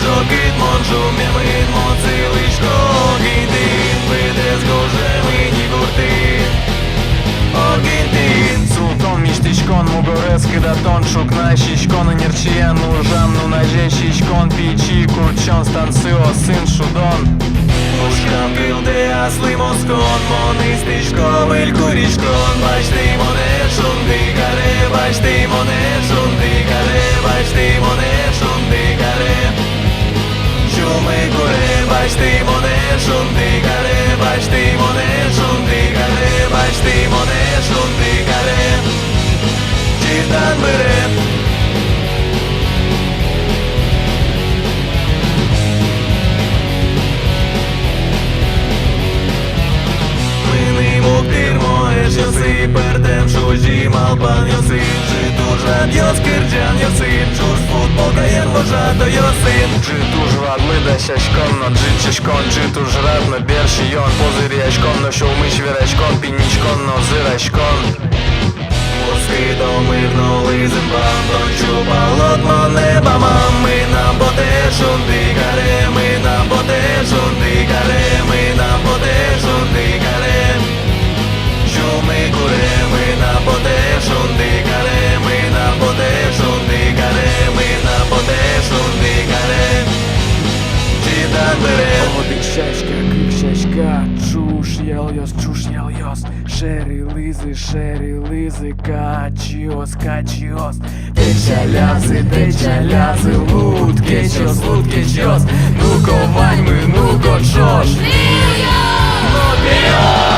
Джокит монжу мемин моцилишко Аргентин Видес гоже мені гурти Аргентин Султон миштичкон мугорес кидатон шукнай шишкон нерчиян ужам ну наже шишкон пичи курчон станцио сын шудон Ушкам билде асли москон Монистишко вилькуришкон Бачти моне шунди гаре Бачти моне шунди гаре Бачти моне шунди гаре Шуми горе Бачти моне шунди гаре Бачти моне шунди гаре Бачти моне шунди гаре Чирдан бере Yosi perdem shuji malpan yosi Jituja dios kirjan yosi Чуж футбол каен вожато yosin Jituj vadlıda şaşkon no джичишкон Jituj radno berşiyon Poziryaşkon no şovmış viraşkon Pinişkon no ziraşkon Морський домирно лизим вам Дончу болотмо неба мам Ми нам потешун дигаре Ми нам потешун дигаре Ми нам потешун дигаре Шуми куре Ми нам потешун дигаре Ми нам потешун дигаре Ми нам потешун дигаре Читан бере Оdik şaşka kık şaşka Çuş yel yos Шери лизы качиос Течалязи лут кечос Ну ко ваньми, ну ко чош Вперед! Вперед!